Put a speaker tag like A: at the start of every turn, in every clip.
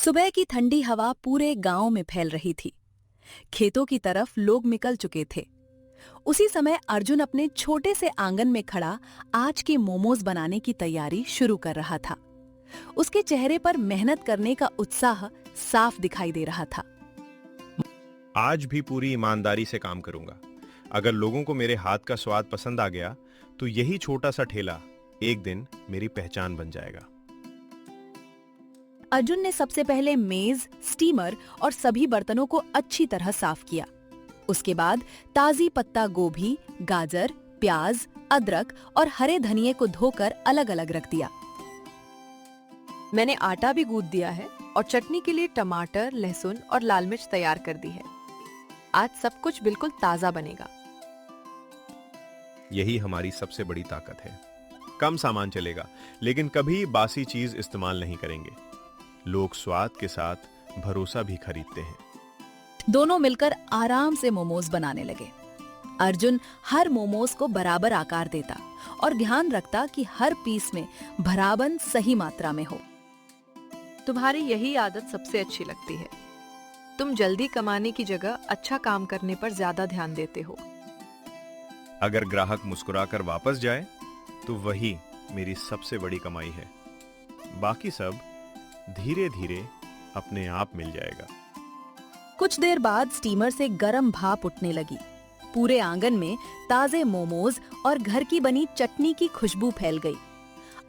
A: सुबह की ठंडी हवा पूरे गांव में फैल रही थी। खेतों की तरफ लोग निकल चुके थे। उसी समय अर्जुन अपने छोटे से आंगन में खड़ा आज के मोमोज बनाने की तैयारी शुरू कर रहा था। उसके चेहरे पर मेहनत करने का उत्साह साफ दिखाई दे रहा था।
B: आज भी पूरी ईमानदारी से काम करूंगा। अगर लोगों को मेरे हाथ का स्वाद पसंद आ गया तो यही छोटा सा ठेला एक दिन मेरी पहचान बन जाएगा।
A: अर्जुन ने सबसे पहले मेज, स्टीमर और सभी बर्तनों को अच्छी तरह साफ किया। उसके बाद ताजी पत्ता गोभी, गाजर, प्याज, अदरक और हरे धनिये को धोकर अलग अलग रख दिया।
C: मैंने आटा भी गूंथ दिया है और चटनी के लिए टमाटर, लहसुन और लाल मिर्च तैयार कर दी है। आज सब कुछ बिल्कुल ताजा बनेगा।
B: यही हमारी सबसे बड़ी ताकत है। कम सामान चलेगा, लेकिन कभी बासी चीज इस्तेमाल नहीं करेंगे। लोग स्वाद के साथ भरोसा भी खरीदते हैं।
A: दोनों मिलकर आराम से मोमोज बनाने लगे। अर्जुन हर मोमोज को बराबर आकार देता और ध्यान रखता कि हर पीस में भरावन सही मात्रा में हो।
C: तुम्हारी यही आदत सबसे अच्छी लगती है। तुम जल्दी कमाने की जगह अच्छा काम करने पर ज्यादा ध्यान देते हो।
B: अगर ग्राहक मुस्कुराकर वापस जाए तो वही मेरी सबसे बड़ी कमाई है। बाकी सब धीरे धीरे अपने आप मिल जाएगा।
A: कुछ देर बाद स्टीमर से गरम भाप उठने लगी। पूरे आंगन में ताजे मोमोज और घर की बनी चटनी की खुशबू फैल गई।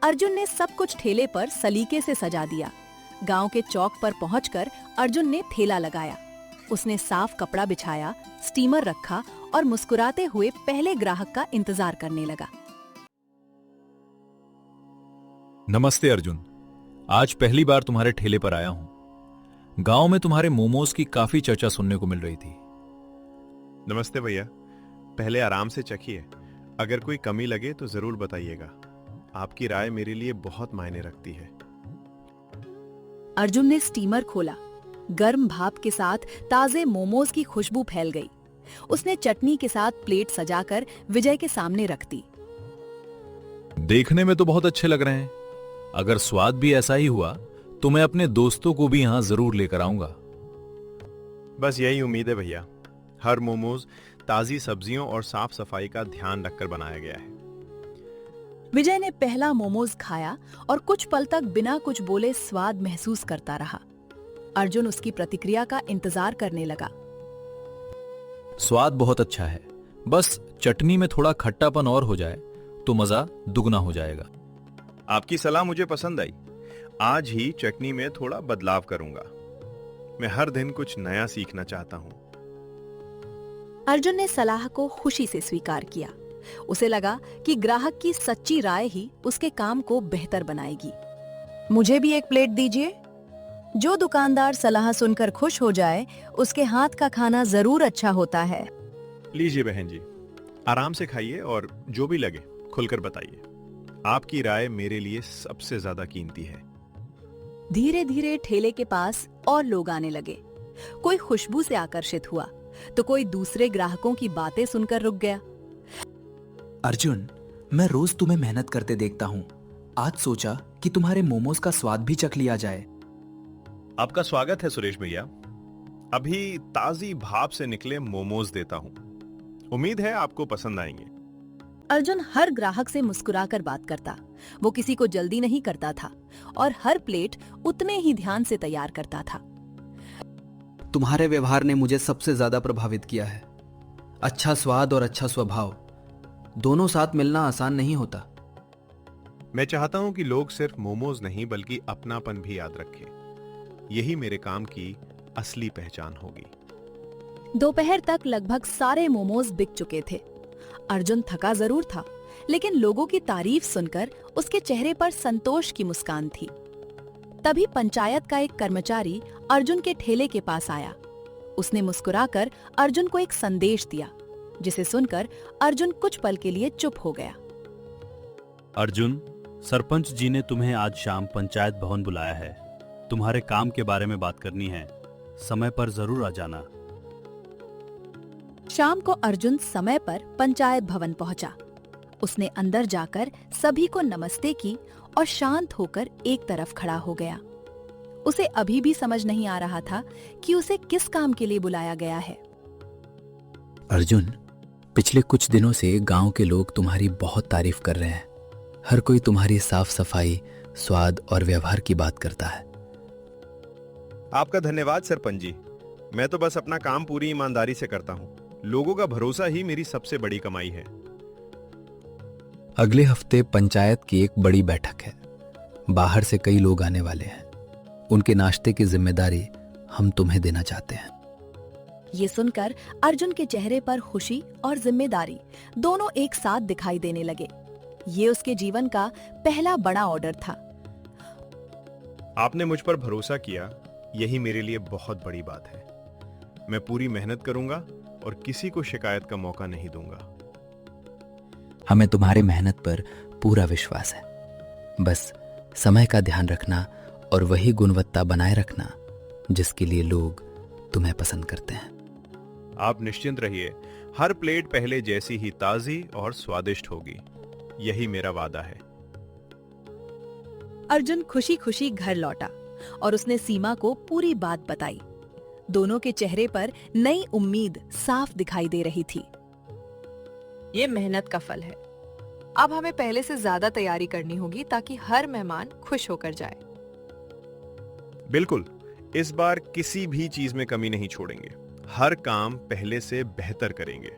A: अर्जुन ने सब कुछ ठेले पर सलीके से सजा दिया। गांव के चौक पर पहुंचकर अर्जुन ने ठेला लगाया। उसने साफ कपड़ा बिछाया, स्टीमर रखा और मुस्कुराते हुए पहले ग्राहक का इंतजार करने लगा।
D: नमस्ते अर्जुन, आज पहली बार तुम्हारे ठेले पर आया हूं। गांव में तुम्हारे मोमोज की काफी चर्चा सुनने को मिल रही थी।
B: नमस्ते भैया, पहले आराम से चखिए। अगर कोई कमी लगे तो जरूर बताइएगा। आपकी राय मेरे लिए बहुत मायने रखती है।
A: अर्जुन ने स्टीमर खोला। गर्म भाप के साथ ताजे मोमोज की खुशबू फैल गई। उसने चटनी के साथ प्लेट सजाकर विजय के सामने रख दी।
D: देखने में तो बहुत अच्छे लग रहे हैं। अगर स्वाद भी ऐसा ही हुआ तो मैं अपने दोस्तों को भी यहां जरूर लेकर आऊंगा।
B: बस यही उम्मीद है भैया। हर मोमोज ताजी सब्जियों और साफ सफाई का ध्यान रखकर बनाया गया है।
A: विजय ने पहला मोमोज खाया और कुछ पल तक बिना कुछ बोले स्वाद महसूस करता रहा। अर्जुन उसकी प्रतिक्रिया का इंतजार करने लगा।
D: स्वाद बहुत अच्छा है, बस चटनी में थोड़ा खट्टापन और हो जाए तो मजा दुगना हो जाएगा।
B: आपकी सलाह मुझे पसंद आई। आज ही चटनी में थोड़ा बदलाव करूंगा। मैं हर दिन कुछ नया सीखना चाहता हूं।
A: अर्जुन ने सलाह को खुशी से स्वीकार किया। उसे लगा कि ग्राहक की सच्ची राय ही उसके काम को बेहतर बनाएगी। मुझे भी एक प्लेट दीजिए। जो दुकानदार सलाह सुनकर खुश हो जाए, उसके हाथ का खाना जरूर अच्छा होता है।
B: लीजिए बहन जी, आराम से खाइए और जो भी लगे खुलकर बताइए। आपकी राय मेरे लिए सबसे ज्यादा कीमती है।
A: धीरे धीरे ठेले के पास और लोग आने लगे। कोई खुशबू से आकर्षित हुआ तो कोई दूसरे ग्राहकों की बातें सुनकर रुक गया।
E: अर्जुन, मैं रोज तुम्हें मेहनत करते देखता हूँ। आज सोचा कि तुम्हारे मोमोज का स्वाद भी चख लिया जाए।
B: आपका स्वागत है सुरेश भैया। अभी ताजी भाप से निकले मोमोज देता हूँ। उम्मीद है आपको पसंद आएंगे।
A: अर्जुन हर ग्राहक से मुस्कुराकर बात करता। वो किसी को जल्दी नहीं करता था और हर प्लेट उतने ही ध्यान से तैयार करता था।
E: तुम्हारे व्यवहार ने मुझे सबसे ज्यादा प्रभावित किया है। अच्छा स्वाद और अच्छा स्वभाव दोनों साथ मिलना आसान नहीं होता।
B: मैं चाहता हूं कि लोग सिर्फ मोमोज नहीं बल्कि अपनापन भी याद रखें। यही मेरे काम की असली पहचान होगी।
A: दोपहर तक लगभग सारे मोमोज बिक चुके थे। अर्जुन थका जरूर था, लेकिन लोगों की तारीफ सुनकर उसके चेहरे पर संतोष की मुस्कान थी। तभी पंचायत का एक कर्मचारी अर्जुन के ठेले के पास आया। उसने मुस्कुराकर अर्जुन को एक संदेश दिया, जिसे सुनकर अर्जुन कुछ पल के लिए चुप हो गया।
F: अर्जुन, सरपंच जी ने तुम्हें आज शाम पंचायत भवन बुलाया है। तुम्हारे काम के बारे में बात करनी है। समय पर जरूर आ जाना।
A: शाम को अर्जुन समय पर पंचायत भवन पहुंचा। उसने अंदर जाकर सभी को नमस्ते की और शांत होकर एक तरफ खड़ा हो गया। उसे अभी भी समझ नहीं आ रहा था कि उसे किस काम के लिए बुलाया गया है।
E: अर्जुन, पिछले कुछ दिनों से गांव के लोग तुम्हारी बहुत तारीफ कर रहे हैं। हर कोई तुम्हारी साफ सफाई, स्वाद और व्यवहार की बात करता है।
B: आपका धन्यवाद सरपंच जी। मैं तो बस अपना काम पूरी ईमानदारी से करता हूँ। लोगों का भरोसा ही मेरी सबसे बड़ी कमाई है।
E: अगले हफ्ते पंचायत की एक बड़ी बैठक है। बाहर से कई लोग आने वाले हैं। उनके नाश्ते की जिम्मेदारी हम तुम्हें देना चाहते हैं।
A: ये सुनकर अर्जुन के चेहरे पर खुशी और जिम्मेदारी दोनों एक साथ दिखाई देने लगे। ये उसके जीवन का पहला बड़ा ऑर्डर था।
B: आपने मुझ पर भरोसा किया, यही मेरे लिए बहुत बड़ी बात है। मैं पूरी मेहनत करूंगा और किसी को शिकायत का मौका नहीं दूंगा।
E: हमें तुम्हारी मेहनत पर पूरा विश्वास है। बस समय का ध्यान रखना और वही गुणवत्ता बनाए रखना जिसके लिए लोग तुम्हें पसंद करते हैं।
B: आप निश्चिंत रहिए, हर प्लेट पहले जैसी ही ताजी और स्वादिष्ट होगी। यही मेरा वादा है।
A: अर्जुन खुशी खुशी घर लौटा और उसने सीमा को पूरी बात बताई। दोनों के चेहरे पर नई उम्मीद साफ दिखाई दे रही थी।
C: ये मेहनत का फल है। अब हमें पहले से ज्यादा तैयारी करनी होगी ताकि हर मेहमान खुश होकर जाए।
B: बिल्कुल, इस बार किसी भी चीज में कमी नहीं छोड़ेंगे। हर काम पहले से बेहतर करेंगे।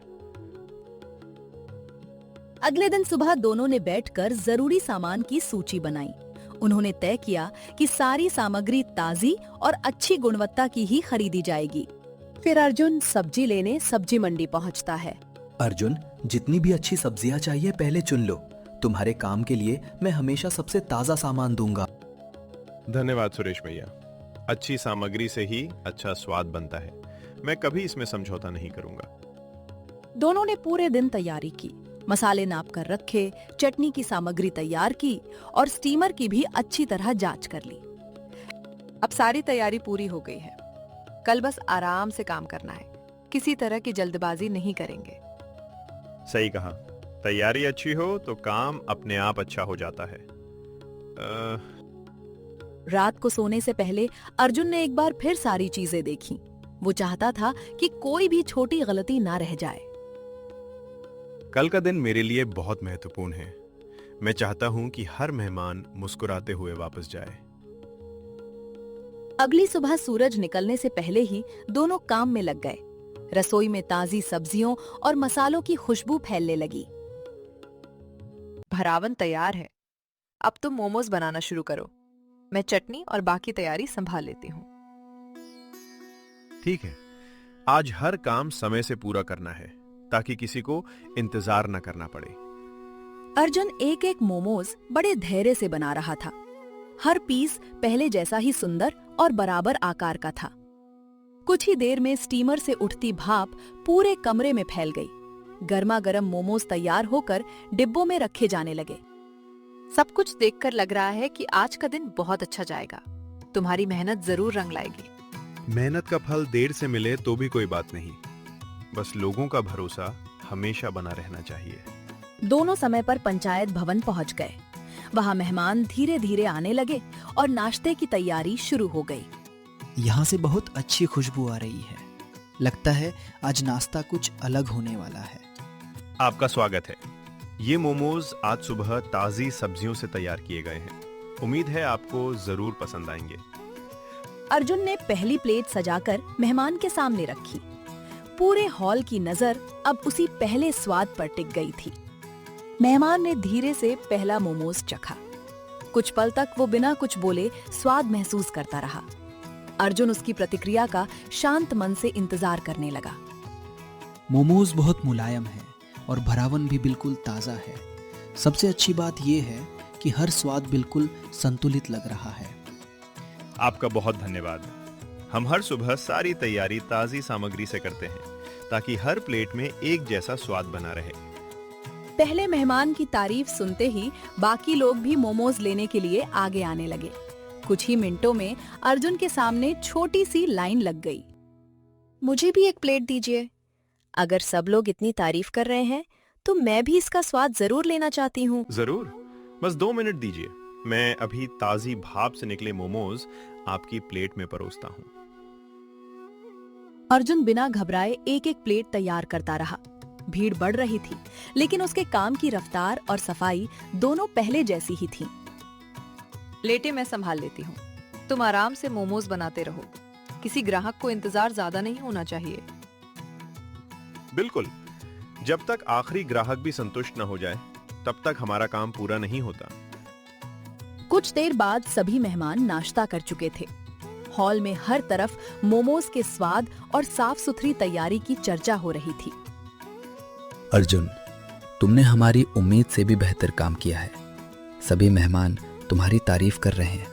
A: अगले दिन सुबह दोनों ने बैठकर जरूरी सामान की सूची बनाई। उन्होंने तय किया कि सारी सामग्री ताजी और अच्छी गुणवत्ता की ही खरीदी जाएगी। फिर अर्जुन सब्जी लेने सब्जी मंडी पहुंचता है।
E: अर्जुन, जितनी भी अच्छी सब्जियां चाहिए पहले चुन लो। तुम्हारे काम के लिए मैं हमेशा सबसे ताजा सामान दूंगा।
B: धन्यवाद सुरेश भैया। अच्छी सामग्री से ही अच्छा स्वाद बनता है। मैं कभी इसमें समझौता नहीं करूंगा।
A: दोनों ने पूरे दिन तैयारी की, मसाले नाप कर रखे, चटनी की सामग्री तैयार की और स्टीमर की भी अच्छी तरह जांच कर ली।
C: अब सारी तैयारी पूरी हो गई है। कल बस आराम से काम करना है। किसी तरह की जल्दबाजी नहीं करेंगे।
B: सही कहा। तैयारी अच्छी हो तो काम अपने आप अच्छा हो जाता है।
A: रात को सोने से पहले अर्जुन ने एक बार फिर सारी चीजें देखी। वो चाहता था कि कोई भी छोटी गलती ना रह जाए।
B: कल का दिन मेरे लिए बहुत महत्वपूर्ण है। मैं चाहता हूं कि हर मेहमान मुस्कुराते हुए वापस जाए।
A: अगली सुबह सूरज निकलने से पहले ही दोनों काम में लग गए। रसोई में ताजी सब्जियों और मसालों की खुशबू फैलने लगी।
C: भरावन तैयार है। अब तुम मोमोज बनाना शुरू करो। मैं चटनी और बाकी तैयारी संभाल लेती हूँ।
B: ठीक है, आज हर काम समय से पूरा करना है ताकि किसी को इंतजार न करना पड़े।
A: अर्जुन एक एक मोमोज बड़े धैर्य से बना रहा था। हर पीस पहले जैसा ही सुंदर और बराबर आकार का था। कुछ ही देर में स्टीमर से उठती भाप पूरे कमरे में फैल गई। गर्मा गर्म मोमोज तैयार होकर डिब्बों में रखे जाने लगे।
C: सब कुछ देखकर लग रहा है कि आज का दिन बहुत अच्छा जाएगा। तुम्हारी मेहनत जरूर रंग लाएगी।
B: मेहनत का फल देर से मिले तो भी कोई बात नहीं, बस लोगों का भरोसा हमेशा बना रहना चाहिए।
A: दोनों समय पर पंचायत भवन पहुंच गए। वहां मेहमान धीरे धीरे आने लगे और नाश्ते की तैयारी शुरू हो गई।
G: यहाँ से बहुत अच्छी खुशबू आ रही है। लगता है आज नाश्ता कुछ अलग होने वाला है।
B: आपका स्वागत है। ये मोमोज आज सुबह ताजी सब्जियों से तैयार किए गए हैं। उम्मीद है आपको जरूर पसंद आएंगे।
A: अर्जुन ने पहली प्लेट सजाकर मेहमान के सामने रखी। पूरे हॉल की नजर अब उसी पहले स्वाद पर टिक गई थी। मेहमान ने धीरे से पहला मोमोज चखा। कुछ पल तक वो बिना कुछ बोले स्वाद महसूस करता रहा। अर्जुन उसकी प्रतिक्रिया का शांत मन से इंतजार करने लगा।
G: मोमोज बहुत मुलायम है और भरावन भी बिल्कुल ताज़ा है। सबसे अच्छी बात यह है कि हर स्वाद बिल्कुल संतुलित लग रहा है।
B: आपका बहुत धन्यवाद। हम हर सुबह सारी तैयारी ताजी सामग्री से करते हैं ताकि हर प्लेट में एक जैसा स्वाद बना रहे।
A: पहले मेहमान की तारीफ सुनते ही बाकी लोग भी मोमोज लेने के लिए आगे आने लगे। कुछ ही मिनटों में अर्जुन के सामने छोटी सी लाइन लग गई।
H: मुझे भी एक प्लेट दीजिए। अगर सब लोग इतनी तारीफ कर रहे हैं तो मैं भी इसका स्वाद जरूर लेना चाहती हूँ।
B: जरूर, बस 2 मिनट दीजिए। मैं अभी ताजी भाप से निकले मोमोज आपकी प्लेट में परोसता हूं।
A: अर्जुन बिना घबराए एक एक प्लेट तैयार करता रहा। भीड़ बढ़ रही थी, लेकिन उसके काम की रफ्तार और सफाई दोनों पहले जैसी ही थी।
C: प्लेटें मैं संभाल लेती हूँ, तुम आराम से मोमोज बनाते रहो। किसी ग्राहक को इंतजार ज्यादा नहीं होना चाहिए।
B: बिल्कुल, जब तक आखिरी ग्राहक भी संतुष्ट न हो जाए तब तक हमारा काम पूरा नहीं होता।
A: कुछ देर बाद सभी मेहमान नाश्ता कर चुके थे। हॉल में हर तरफ मोमोज के स्वाद और साफ सुथरी तैयारी की चर्चा हो रही थी।
E: अर्जुन, तुमने हमारी उम्मीद से भी बेहतर काम किया है। सभी मेहमान तुम्हारी तारीफ कर रहे हैं।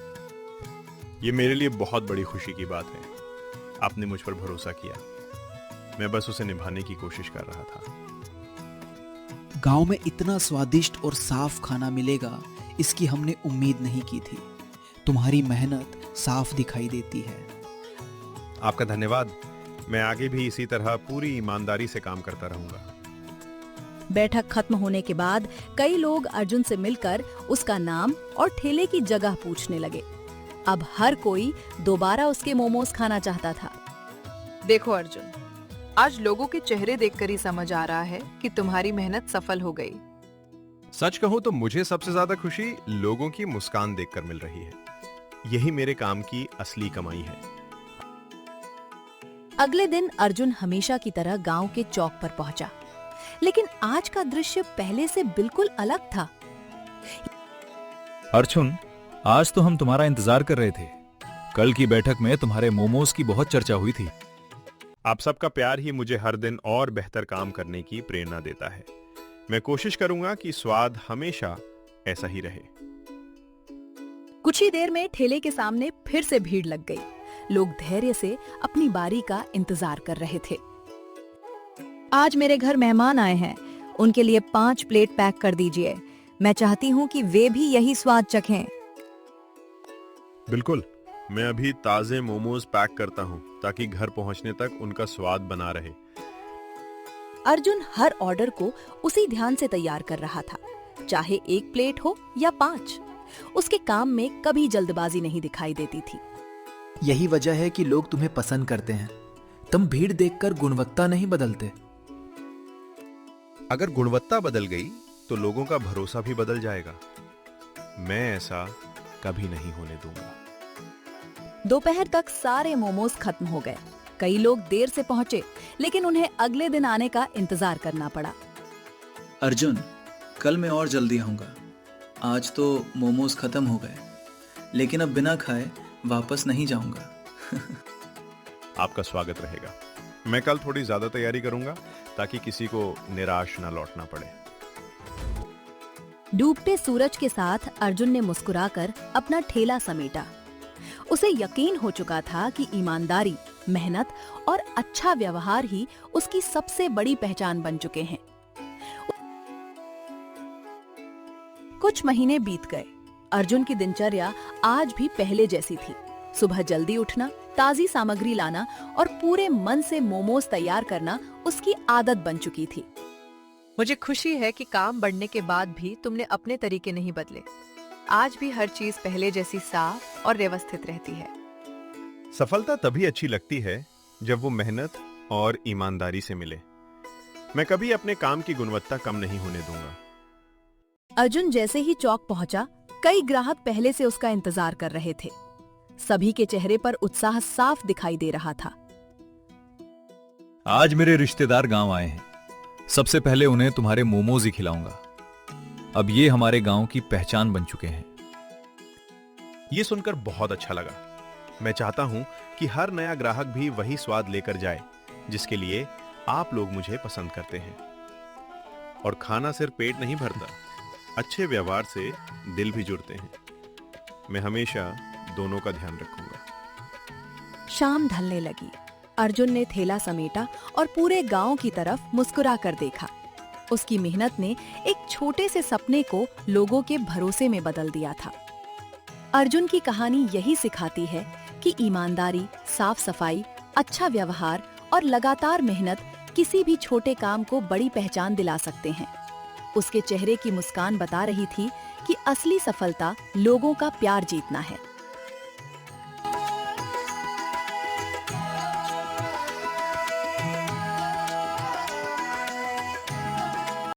B: ये मेरे लिए बहुत बड़ी खुशी की बात है। आपने मुझ पर भरोसा किया, मैं बस उसे निभाने की कोशिश कर रहा था।
G: गांव में इतना स्वादिष्ट और साफ खाना मिलेगा, इसकी हमने उम्मीद नहीं की थी। तुम्हारी मेहनत साफ दिखाई देती है।
B: आपका धन्यवाद। मैं आगे भी इसी तरह पूरी ईमानदारी से काम करता रहूंगा।
A: बैठक खत्म होने के बाद कई लोग अर्जुन से मिलकर उसका नाम और ठेले की जगह पूछने लगे। अब हर कोई दोबारा उसके मोमोज खाना चाहता था।
C: देखो अर्जुन, आज लोगों के चेहरे देखकर ही समझ आ रहा है कि तुम्हारी मेहनत सफल हो गई।
B: सच कहूं तो मुझे सबसे ज्यादा खुशी लोगों की मुस्कान देखकर मिल रही है। यही मेरे काम की असली कमाई है।
A: अगले दिन अर्जुन हमेशा की तरह गांव के चौक पर पहुंचा, लेकिन आज का दृश्य पहले से बिल्कुल अलग था।
D: अर्जुन, आज तो हम तुम्हारा इंतजार कर रहे थे। कल की बैठक में तुम्हारे मोमोज की बहुत चर्चा हुई थी।
B: आप सबका प्यार ही मुझे हर दिन और बेहतर काम करने की प्रेरणा देता है। मैं कोशिश करूंगा कि स्वाद हमेशा ऐसा ही रहे।
A: कुछ ही देर में ठेले के सामने फिर से भीड़ लग गई। लोग धैर्य से अपनी बारी का इंतजार कर रहे थे। आज मेरे घर मेहमान आए हैं, उनके लिए 5 प्लेट पैक कर दीजिए। मैं चाहती हूँ कि वे भी यही स्वाद चखें।
B: बिल्कुल, मैं अभी ताजे मोमोज पैक करता हूँ ताकि घर पहुँचने तक उनका स्वाद बना रहे।
A: अर्जुन हर ऑर्डर को उसी ध्यान से तैयार कर रहा था, चाहे 1 प्लेट हो या 5। उसके काम में कभी जल्दबाजी नहीं दिखाई देती थी।
I: यही वजह है कि लोग तुम्हें पसंद करते हैं। तुम भीड़ देखकर गुणवत्ता नहीं बदलते।
B: अगर गुणवत्ता बदल गई तो लोगों का भरोसा भी बदल जाएगा। मैं ऐसा कभी नहीं होने दूंगा।
A: दोपहर तक सारे मोमोज खत्म हो गए। कई लोग देर से पहुंचे, लेकिन उन्हें अगले दिन आने का इंतजार करना पड़ा।
I: अर्जुन, कल मैं और जल्दी आऊंगा। आज तो मोमोज खत्म हो गए, लेकिन अब बिना खाए वापस नहीं जाऊंगा।
B: आपका स्वागत रहेगा। मैं कल थोड़ी ज्यादा तैयारी करूंगा ताकि किसी को निराश ना लौटना पड़े।
A: डूबते सूरज के साथ अर्जुन ने मुस्कुराकर अपना ठेला समेटा। उसे यकीन हो चुका था कि ईमानदारी, मेहनत और अच्छा व्यवहार ही उसकी सबसे बड़ी पहचान बन चुके हैं। कुछ महीने बीत गए। अर्जुन की दिनचर्या आज भी पहले जैसी थी। सुबह जल्दी उठना, ताजी सामग्री लाना और पूरे मन से मोमोज तैयार करना उसकी आदत बन चुकी थी।
C: मुझे खुशी है कि काम बढ़ने के बाद भी तुमने अपने तरीके नहीं बदले। आज भी हर चीज पहले जैसी साफ और व्यवस्थित रहती है।
B: सफलता तभी अच्छी लगती है जब वो मेहनत और ईमानदारी से मिले। मैं कभी अपने काम की गुणवत्ता कम नहीं होने दूंगा।
A: अर्जुन जैसे ही चौक पहुंचा, कई ग्राहक पहले से उसका इंतजार कर रहे थे। सभी के चेहरे पर उत्साह साफ दिखाई दे रहा था।
D: आज मेरे रिश्तेदार गांव आए हैं। सबसे पहले उन्हें तुम्हारे मोमोज ही खिलाऊंगा। अब ये हमारे गांव की पहचान बन चुके हैं।
B: ये सुनकर बहुत अच्छा लगा। मैं चाहता हूं कि हर नया ग्राहक भी वही स्वाद लेकर जाए जिसके लिए आप लोग मुझे पसंद करते हैं। और खाना सिर्फ पेट नहीं भरता, अच्छे व्यवहार से दिल भी जुड़ते हैं। मैं हमेशा दोनों का ध्यान रखूंगा।
A: शाम ढलने लगी। अर्जुन ने थैला समेटा और पूरे गांव की तरफ मुस्कुरा कर देखा। उसकी मेहनत ने एक छोटे से सपने को लोगों के भरोसे में बदल दिया था। अर्जुन की कहानी यही सिखाती है कि ईमानदारी, साफ सफाई, अच्छा व्यवहार और लगातार मेहनत किसी भी छोटे काम को बड़ी पहचान दिला सकते हैं। उसके चेहरे की मुस्कान बता रही थी कि असली सफलता लोगों का प्यार जीतना है।